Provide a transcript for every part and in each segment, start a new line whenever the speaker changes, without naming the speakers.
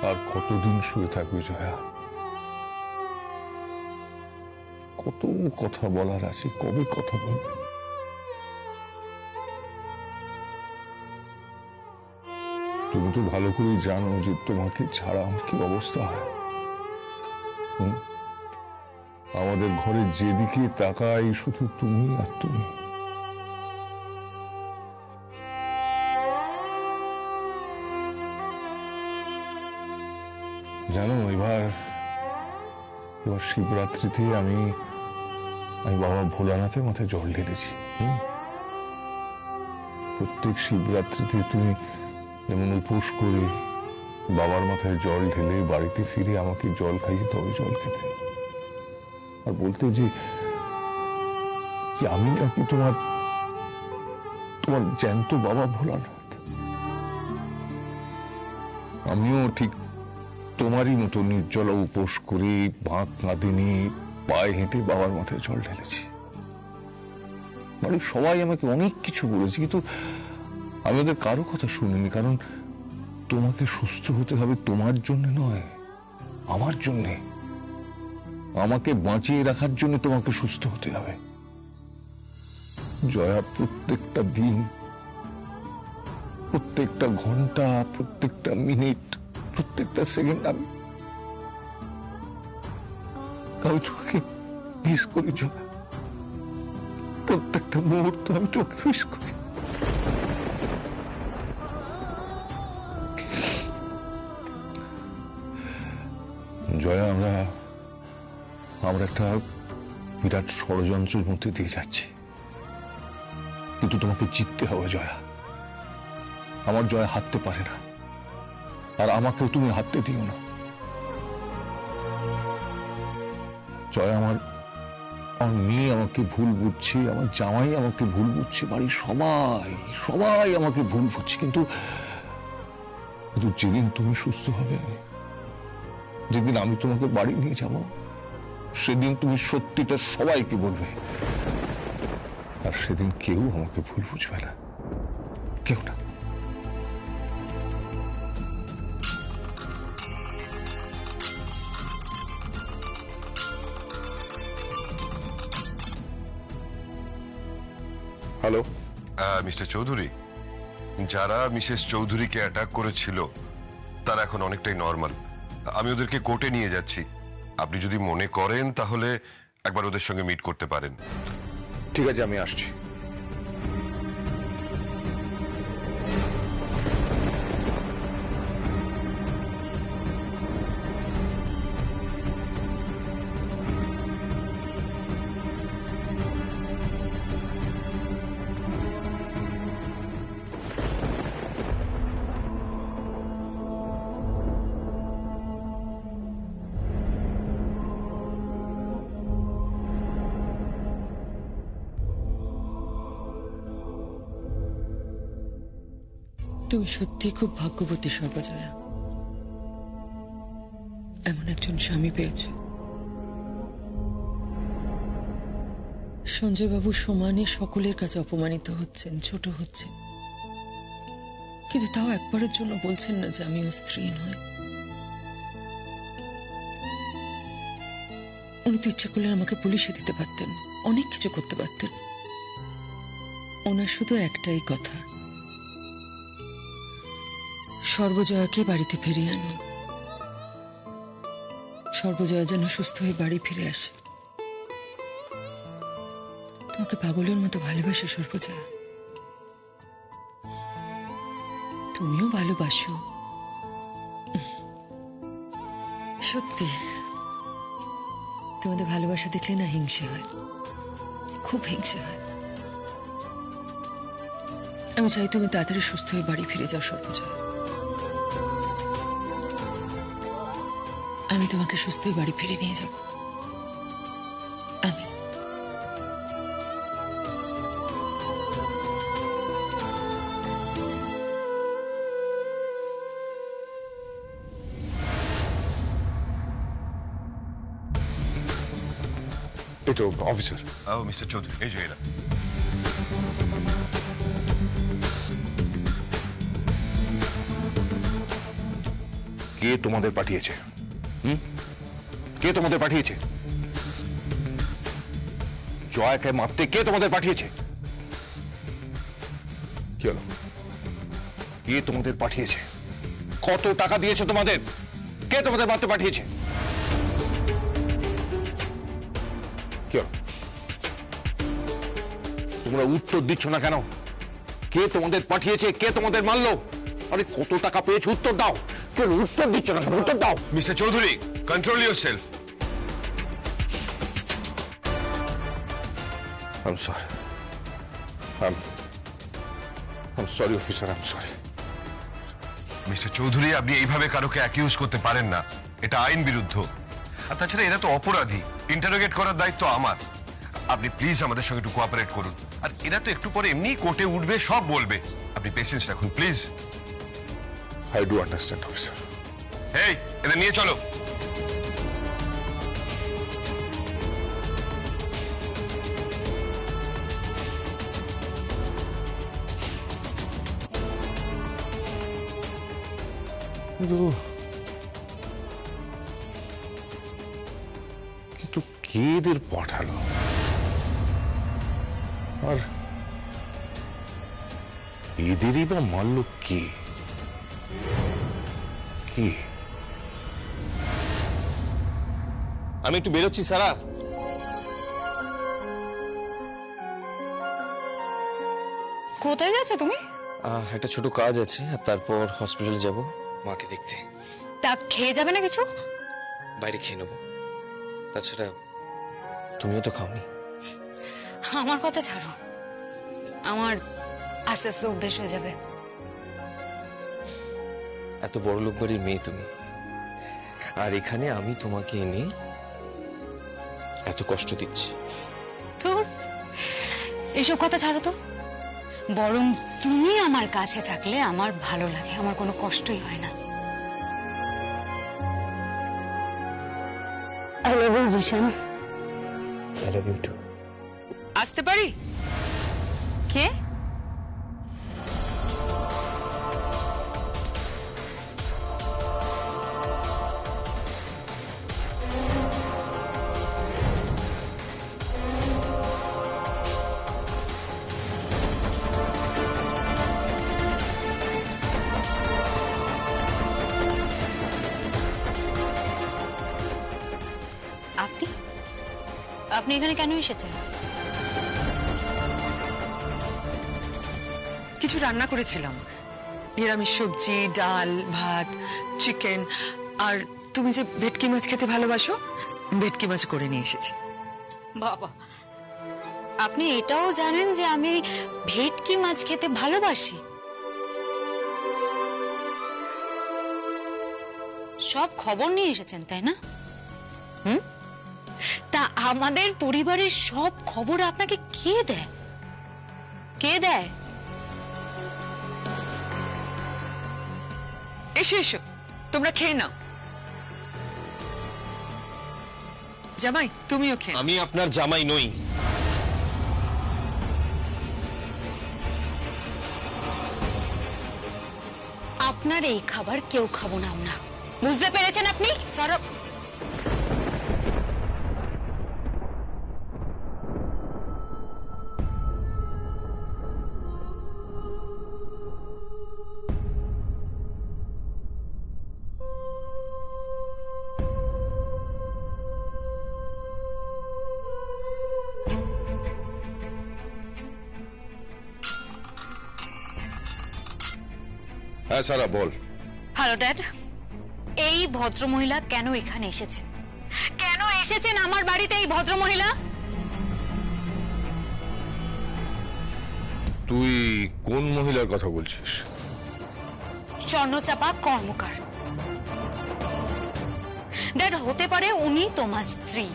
আর কতদিন শুয়ে থাকবে জয়া? কত কথা বলার আছে, কবে কথা বলবে? তুমি তো ভালো করেই জানো যে তোমাকে ছাড়া আমার কি অবস্থা হয়। আমাদের ঘরে যেদিকে তাকাই শুধু তুমি আর তুমি। জানো, এবার শিবরাত্রিতে আমি বাবা ভোলানাথের মাথায় জল ঢেলেছি। প্রত্যেক শিবরাত্রিতে তুমি যেমন উপোস করে বাবার মাথায় জল ঢেলে বাড়িতে ফিরে আমাকে জল খাইয়ে তবে জল খেতে, আর বলতে যে আমি নাকি তোমার জ্যান্ত বাবা ভোলানাথ। আমিও ঠিক তোমারই মতো নির্জলা উপোস করে ভাত কাঁদে নিয়ে পায়ে হেঁটে বাবার মাথায় জল ঢেলেছি। মানে সবাই আমাকে অনেক কিছু বলেছে, কিন্তু আমি ওদের কারো কথা শুনিনি। কারণ তোমাকে সুস্থ হতে হবে তোমার জন্য নয়, আমার জন্যে। আমাকে বাঁচিয়ে রাখার জন্য তোমাকে সুস্থ হতে হবে। জয়া, প্রত্যেকটা দিন, প্রত্যেকটা ঘন্টা, প্রত্যেকটা মিনিট, প্রত্যেকটা সেকেন্ড আমি তোমাকে মিস করি জয়া। প্রত্যেকটা মুহূর্ত আমি তোমাকে মিস করি। জয়া, আমরা একটা বিরাট ষড়যন্ত্রের মধ্যে দিয়ে যাচ্ছি, কিন্তু তোমাকে জিততে হবে জয়া। আমার জয়া হারতে পারে না, আর আমাকেও তুমি হারতে দিও না। জয়া, আমার মেয়ে আমাকে ভুল বুঝছে, আমার জামাই আমাকে ভুল বুঝছে, বাড়ির সবাই আমাকে ভুল বুঝছে, কিন্তু যেদিন তুমি সুস্থ হবে, যেদিন আমি তোমাকে বাড়ি নিয়ে যাব, সেদিন তুমি সত্যিটা সবাইকে বলবে, আর সেদিন কেউ আমাকে ভুল বুঝবে না, কেউ না। হ্যালো,
মিস্টার চৌধুরী, যারা মিসেস চৌধুরীকে অ্যাটাক করেছিল তারা এখন অনেকটাই নর্মাল। আমি ওদেরকে কোর্টে নিয়ে যাচ্ছি। আপনি যদি মনে করেন তাহলে একবার ওদের সঙ্গে মিট করতে পারেন।
ঠিক আছে, আমি আসছি।
তুমি সত্যি খুব ভাগ্যবতী সর্বজয়া, এমন একজন স্বামী পেয়েছ। সঞ্জয় বাবু সমানে সকলের কাছে অপমানিত হচ্ছেন, ছোট হচ্ছেন, কিন্তু তাও একবারের জন্য বলছেন না যে আমি ওর স্ত্রী নই। উনি তো ইচ্ছা করলে আমাকে পুলিশে দিতে পারতেন, অনেক কিছু করতে পারতেন। ওনার শুধু একটাই কথা, সর্বজয়াকে বাড়িতে ফিরিয়ে আনো। সর্বজয়া যেন সুস্থ হয়ে বাড়ি ফিরে আসে। তোমাকে পাগলের মতো ভালোবাসে সর্বজয়া, তুমিও ভালোবাসো। সত্যি তোমাদের ভালোবাসা দেখলে না হিংসে হয়, খুব হিংসে হয়। আমি চাই তুমি তাড়াতাড়ি সুস্থ হয়ে বাড়ি ফিরে যাও সর্বজয়া। আমি তোমাকে সুস্থ হয়ে বাড়ি ফিরে নিয়ে যাব। আমি
এই তো অফিসার।
মিস্টার চৌধুরী, এই যে এরা।
কে তোমাদের পাঠিয়েছে? কে তোমাদের পাঠিয়েছে? জয়াকে মারতে কে তোমাদের পাঠিয়েছে? কি হলো? কে তোমাদের পাঠিয়েছে? কত টাকা দিয়েছে তোমাদের? কে তোমাদের মারতে পাঠিয়েছে? কি হলো? তোমরা উত্তর দিচ্ছ না কেন? কে তোমাদের পাঠিয়েছে? কে তোমাদের মারলো? আরে কত টাকা পেয়েছে? উত্তর দাও। কেন উত্তর দিচ্ছ না কেন? উত্তর দাও।
Mister Chowdhury, control yourself.
I'm sorry. I'm sorry, officer. I'm sorry.
Mister Chowdhury, আপনি এইভাবে কারোকে অ্যাকিউজ করতে পারেন না, এটা আইন বিরুদ্ধ। আর তাছাড়া এরা তো অপরাধী, ইন্টারোগেট করার দায়িত্ব আমার। আপনি প্লিজ আমাদের সঙ্গে একটু কোঅপারেট করুন। আর এরা তো একটু পরে এমনি কোর্টে উঠবে, সব বলবে। আপনি পেশেন্স রাখুন please.
I do understand, officer.
এই, এদের নিয়ে চলো।
কিন্তু কে এদের পাঠালো? আর এদেরই বা মারল কে? কে?
আমি একটু বেরোচ্ছি সারা।
কোথায় যাচ্ছ তুমি?
একটা ছোট কাজ আছে, আর তারপর হসপিটালে যাব মাকে দেখতে।
তা খেয়ে যাবে না কিছু?
বাইরে খেয়ে নেবো। তাছাড়া তুমিও তো খাওনি।
আমার কথা ছাড়ো, আমার আস্তে আস্তে অভ্যেস হয়ে যাবে।
এত বড় লোক বাড়ির মেয়ে তুমি, আর এখানে আমি তোমাকে এনে এত কষ্ট দিচ্ছি।
তোর এসব কথা ছাড়ো তো, বরং তুমি আমার কাছে থাকলে আমার ভালো লাগে, আমার কোনো কষ্টই হয় না। I love you, Zeeshan.
I love you too.
আসতে পারি?
কে? আপনি আপনি এখানে কেন এসেছেন?
কিছু রান্না করেছিলাম, নিরামিষ সবজি, ডাল, ভাত, চিকেন। আর তুমি যে ভেটকি মাছ খেতে ভালোবাসো, ভেটকি মাছ করে নিয়ে এসেছি।
বাবা, আপনি এটাও জানেন যে আমি ভেটকি মাছ খেতে ভালোবাসি? সব খবর নিয়ে এসেছেন তাই না? তা আমাদের পরিবারের সব খবর আপনাকে কে দেয়? কে দেয়?
এসো এসো, তোমরা খেয়ে নাও। জামাই, তুমিও খেয়ে নাও।
আমি আপনার জামাই নই।
আপনার এই খাবার কেউ খাবো না আমরা, বুঝতে পেরেছেন আপনি?
সারা
হ্যাঁ সারা, বল।
হ্যালো ড্যাড, এই ভদ্রমহিলা কেন এখানে এসেছেন? কেন এসেছেন আমার বাড়িতে এই ভদ্রমহিলা?
তুই কোন মহিলার কথা বলছিস?
স্বর্ণচাপা কর্মকার। ড্যাড, হতে পারে উনি তোমার স্ত্রী,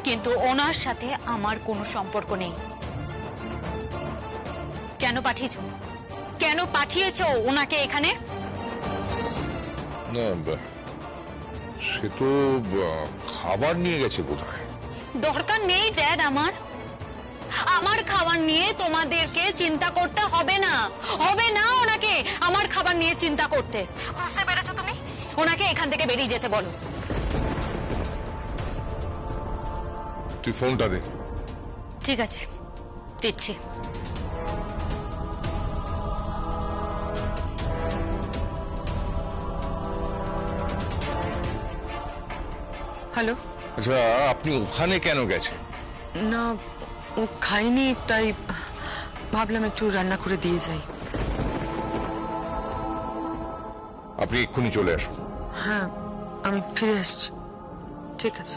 কিন্তু ওনার সাথে আমার কোনো সম্পর্ক নেই। কেন পাঠিয়েছো? কেন পাঠিয়েছো ওনাকে এখানে?
না, সে তো খাবার নিয়ে গেছে বোধহয়।
দরকার নেই ড্যাড, আমার খাবার নিয়ে তোমাদেরকে চিন্তা করতে হবে না। হবে না ওনাকে আমার খাবার নিয়ে চিন্তা করতে, বুঝতে পেরেছো তুমি? ওনাকে ওকে এখান থেকে বেরিয়ে যেতে বলো।
তুই ফোনটা দে।
ঠিক আছে, দিচ্ছি।
হ্যালো।
আচ্ছা, আপনি ওখানে কেন গেছেন?
না, ও খায়নি, তাই ভাবলাম একটু রান্না করে দিয়ে যাই।
আপনি এক্ষুনি চলে আসুন।
হ্যাঁ, আমি ফিরে আসছি। ঠিক আছে।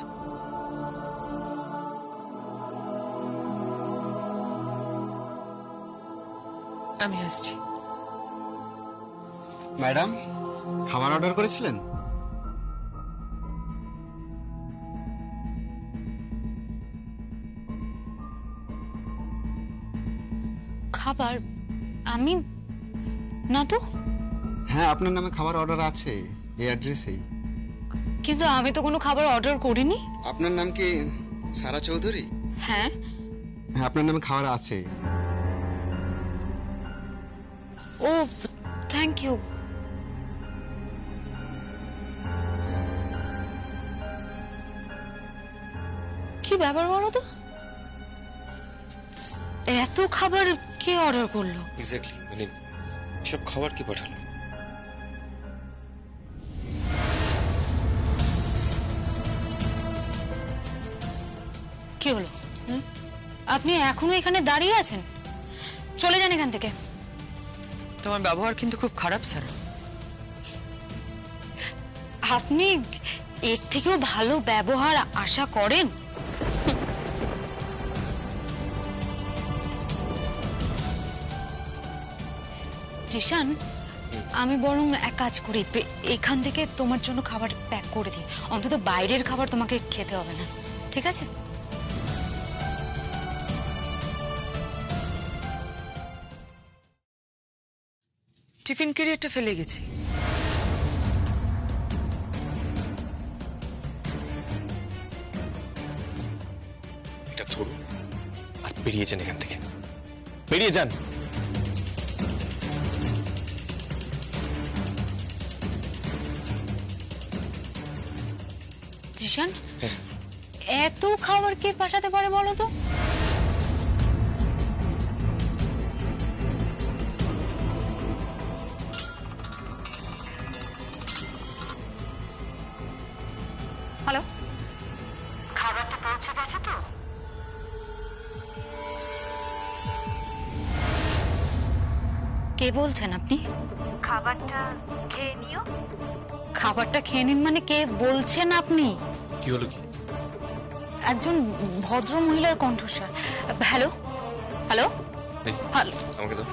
আমি আসছি।
ম্যাডাম, খাবার অর্ডার করেছিলেন?
খাবার? আমি না তো।
হ্যাঁ, আপনার নামে খাবার অর্ডার আছে এই অ্যাড্রেসেই।
কিন্তু আমি তো কোনো খাবার অর্ডার করিনি।
আপনার নাম কি সারা চৌধুরী?
হ্যাঁ।
হ্যাঁ, আপনার নামে খাবার আছে।
ও, থ্যাংক ইউ। কি ব্যাপার বলো তো? এত খাবার কে অর্ডার করলো?
এক্স্যাক্টলি, মানে সব খাবার কি পাঠালো?
কি হলো? আপনি এখনো এখানে দাঁড়িয়ে আছেন? চলে যান এখান থেকে।
তোমার ব্যবহার কিন্তু খুব খারাপ স্যার।
আপনি এর থেকেও ভালো ব্যবহার আশা করেন? জিশান, আমি বরং এক কাজ করি, এখান থেকে তোমার জন্য খাবার প্যাক করে দিই। অন্তত বাইরের খাবার তোমাকে খেতে হবে না, ঠিক আছে?
টিফিন ক্যারিয়ারটা ফেলে গেছি।
এটা ধরুন আর বেরিয়ে যান এখান থেকে, বেরিয়ে যান।
জিশান, এত খাবার কে পাঠাতে পারে বলো তো? হ্যালো, খাবারটা পৌঁছে গেছে তো? কে বলছেন আপনি? খাবারটা খেয়ে নিও। খাবারটা খেয়ে নিন মানে কে বলছেন আপনি?
কি হলো কি?
একজন ভদ্র মহিলার কণ্ঠস্বর। হ্যালো, হ্যালো,
এই,
হ্যালো।
আমাকে দাও।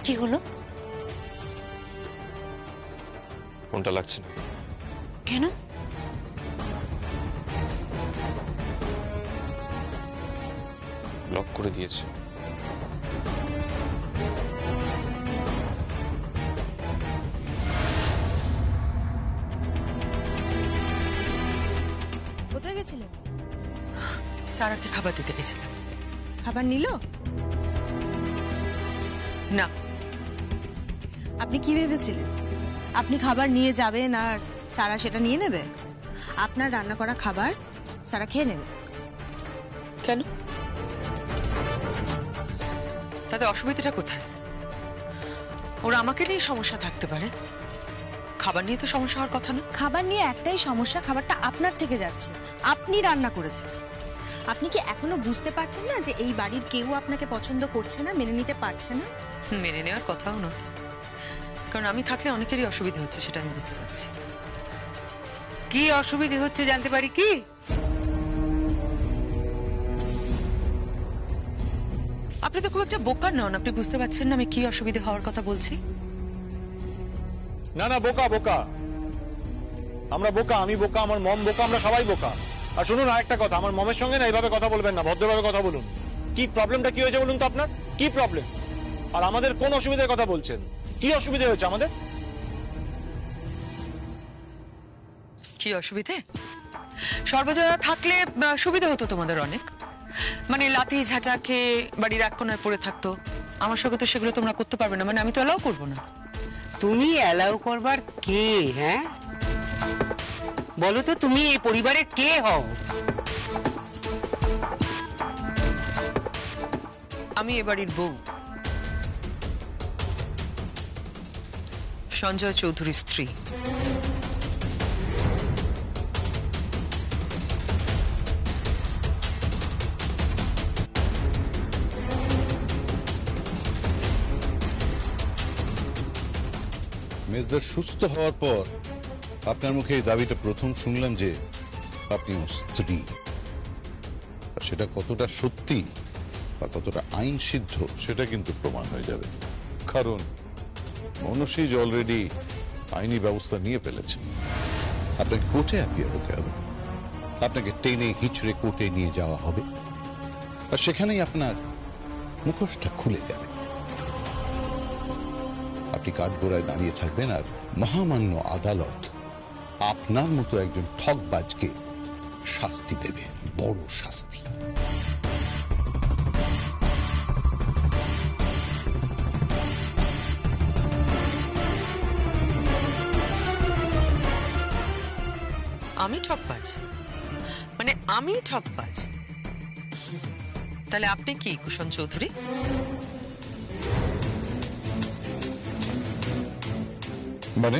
কি হলো?
ফোনটা লাগছে না।
কেন?
লক করে দিয়েছে।
কোথায় গেছিলেন?
সারাকে খাবার দিতে গেছিলাম।
খাবার নিল?
না।
আপনি কি ভেবেছিলেন আপনি খাবার নিয়ে যাবেন আর সারা সেটা নিয়ে নেবে? আপনার রান্না করা খাবার সারা খেয়ে নেবে।
কেন? তাতে অসুবিধাটা কোথায়? ওরা আমাকে নিয়ে সমস্যা থাকতে পারে, খাবার নিয়ে তো সমস্যা হওয়ার কথা না।
খাবার নিয়ে একটাই সমস্যা, খাবারটা আপনার থেকে যাচ্ছে, আপনি রান্না করেছেন। আপনি কি এখনো বুঝতে পারছেন না যে এই বাড়ির কেউ আপনাকে পছন্দ করছে না, মেনে নিতে পারছে না?
মেনে নেওয়ার কথাও না, কারণ আমি থাকলে অনেকেরই অসুবিধা হচ্ছে, সেটা আমি বুঝতে পারছি।
কি অসুবিধে হচ্ছে জানতে পারি কি?
আপনি তো খুব একটা বোকা নন, আপনি বুঝতে পারছেন না আমি কি অসুবিধা হওয়ার কথা বলছি?
না না, বোকা বোকা আমরা, বোকা আমি, বোকা আমার মম বোকা, আমরা সবাই বোকা। আর শুনুন আরেকটা কথা, আমার মমের সঙ্গে না এইভাবে কথা বলবেন না, ভদ্রভাবে কথা বলুন। কি প্রবলেমটা কি হয়েছে বলুন তো আপনার? কি প্রবলেম? আর আমাদের কোন অসুবিধার কথা বলছেন? কি অসুবিধা হয়েছে আমাদের?
কি অসুবিধে? সর্বজয়া থাকলে সুবিধা হতো তোমাদের অনেক। মানে লাথি ঝাঁটা খেয়ে বাড়ির এক কোনায় পড়ে থাকতো। আমার সঙ্গে তো সেগুলো তোমরা করতে পারবে না, মানে আমি তো অ্যালাউ করবো না।
তুমি অ্যালাউ করবার কে? হ্যাঁ বলো তো, তুমি এই পরিবারের কে হও?
আমি এ বাড়ির বউ, সঞ্জয় চৌধুরীর স্ত্রী।
মেজদার সুস্থ হওয়ার পর আপনার মুখে এই দাবিটা প্রথম শুনলাম যে আপনি ওর স্ত্রী। আর সেটা কতটা সত্যি বা কতটা আইন সিদ্ধ সেটা কিন্তু প্রমাণ হয়ে যাবে, কারণ মনসিজ অলরেডি আইনি ব্যবস্থা নিয়ে ফেলেছে। আপনাকে কোর্টে অ্যাপিয়ার হতে হবে, আপনাকে টেনে হিচড়ে কোর্টে নিয়ে যাওয়া হবে, আর সেখানেই আপনার মুখোশটা খুলে যাবে। আপনি কাঠগোড়ায় দাঁড়িয়ে থাকবেন আর মহামান্য আদালত আপনার মতো একজন ঠকবাজকে শাস্তি দেবে, বড় শাস্তি।
আমি ঠকবাজ? মানে আমি ঠকবাজ? তাহলে আপনি কি কুষণ চৌধুরী?
মানে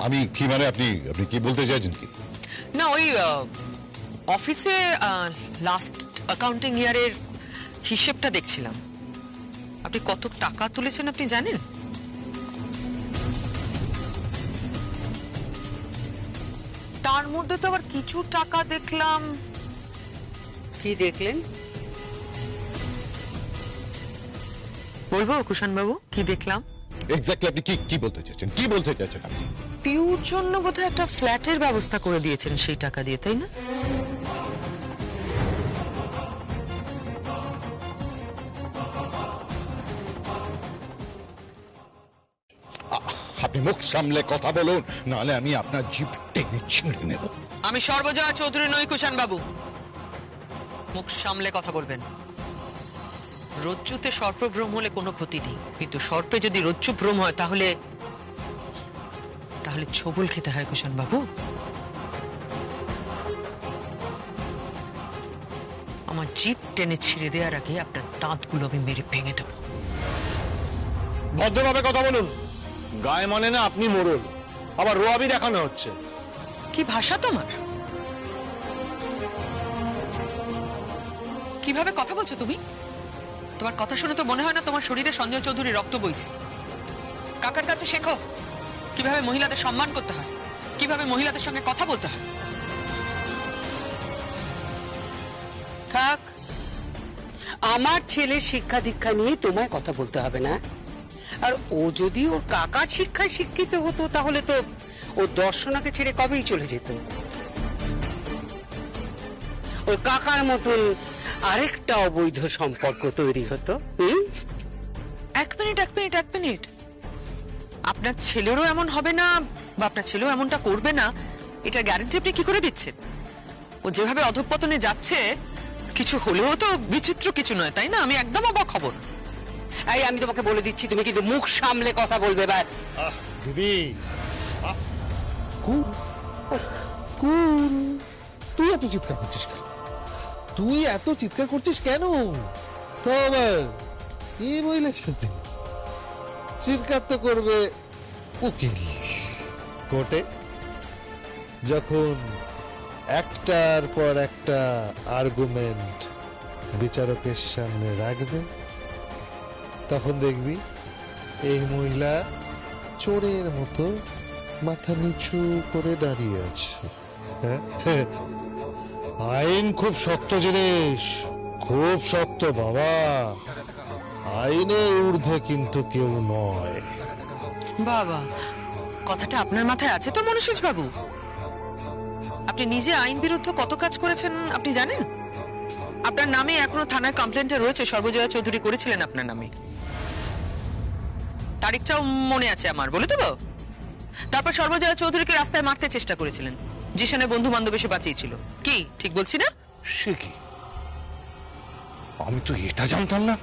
আমি কি, মানে আপনি আপনি কি বলতে চাইছেন কি?
না, ওই অফিসে লাস্ট অ্যাকাউন্টিং ইয়ারের হিসেবটা দেখছিলাম। আপনি কত টাকা তুলেছেন আপনি জানেন? তার মধ্যে তো আবার কিছু টাকা দেখলাম।
কি দেখলেন?
বলবো কুষণ বাবু কি দেখলাম?
এক্স্যাক্টলি আপনি কি কি বলতে চাইছেন, কি বলতে চাইছেন আপনি?
পিউর জন্য বোধহয় একটা ফ্ল্যাটের ব্যবস্থা করে দিয়েছেন সেই টাকা দিয়ে, তাই না?
আপনি মুখ সামলে কথা বলুন, নাহলে আমি আপনার জিভ টেনে ছিঁড়ে নেব।
আমি সর্বজয়া চৌধুরী নই কুষণ বাবু, মুখ সামলে কথা বলবেন। রজ্জুতে সর্পভ্রম হলে কোনো ক্ষতি নেই, কিন্তু সর্পে যদি রজ্জু ভ্রম হয় তাহলে তাহলে ছবল খেতে হয় কুষণ বাবু। আমার জিভ টেনে ছিঁড়ে দেওয়ার আগে আপনার দাঁতগুলো আমি মেরে ভেঙে দেবো।
ভদ্রভাবে কথা বলুন। গায়ে মানে না আপনি মোড়ল, আবার রোয়াবি দেখানো হচ্ছে।
কি ভাষা তোমার? কিভাবে কথা বলছো তুমি? তোমার কথা শুনে তো মনে হয় না তোমার শরীরে সঞ্জয় চৌধুরী রক্ত বইছে। কাকার কাছে শেখো কিভাবে মহিলাদের সম্মান করতে হয়, কিভাবে মহিলাদের সঙ্গে কথা বলতে হয়।
থাক, আমার ছেলের শিক্ষা দীক্ষা নিয়ে তোমায় কথা বলতে হবে না। আর ও যদি ওর কাকার শিক্ষায় শিক্ষিত হতো তাহলে তো ও দর্শনাকে ছেড়ে কবেই চলে যেত। ওর কাকার মতন আরেকটা অবৈধ সম্পর্ক তৈরি হতো।
এক মিনিট, আপনার ছেলেরও এমন হবে না বা আপনার ছেলেও এমনটা করবে না, এটা গ্যারান্টি আপনি কি করে দিচ্ছেন? ও যেভাবে অধঃপতনে যাচ্ছে কিছু হলেও তো বিচিত্র কিছু নয়, তাই না? আমি একদম অবাক খবর।
এই আমি তোমাকে বলে দিচ্ছি, তুমি কিন্তু মুখ সামলে কথা বলবে ব্যাস।
দিদি তুই এত চিৎকার করছিস কেন? তো আবার এই মহিলার সাথে চিৎকার তো করবে উকিল কোর্টে, যখন একটার পর একটা আর্গুমেন্ট বিচারকের সামনে রাখবে, তখন দেখবি এই মহিলা চোরের মতো মাথা নিচু করে দাঁড়িয়ে আছে। আইন খুব শক্ত জিনিস, খুব শক্ত বাবা। আইনের ঊর্ধ্বে কিন্তু কেউ নয়।
বাবা, কথাটা আপনার মাথায় আছে তো মনসিজ বাবু? আপনি নিজে আইন বিরুদ্ধ কত কাজ করেছেন আপনি জানেন? আপনার নামে এখনো থানায় কমপ্লেন্টে রয়েছে, সর্বজয়া চৌধুরী করেছিলেন আপনার নামে। তারিখটাও মনে আছে আমার, বলে দেবো? তারপর সর্বজয়া চৌধুরীকে রাস্তায় মারতে চেষ্টা করেছিলেন, জিশানের বন্ধু বান্ধব এসে বাঁচিয়েছিল। কি ঠিক বলছি না?
সে কি, আমি তো এটা জানতাম না।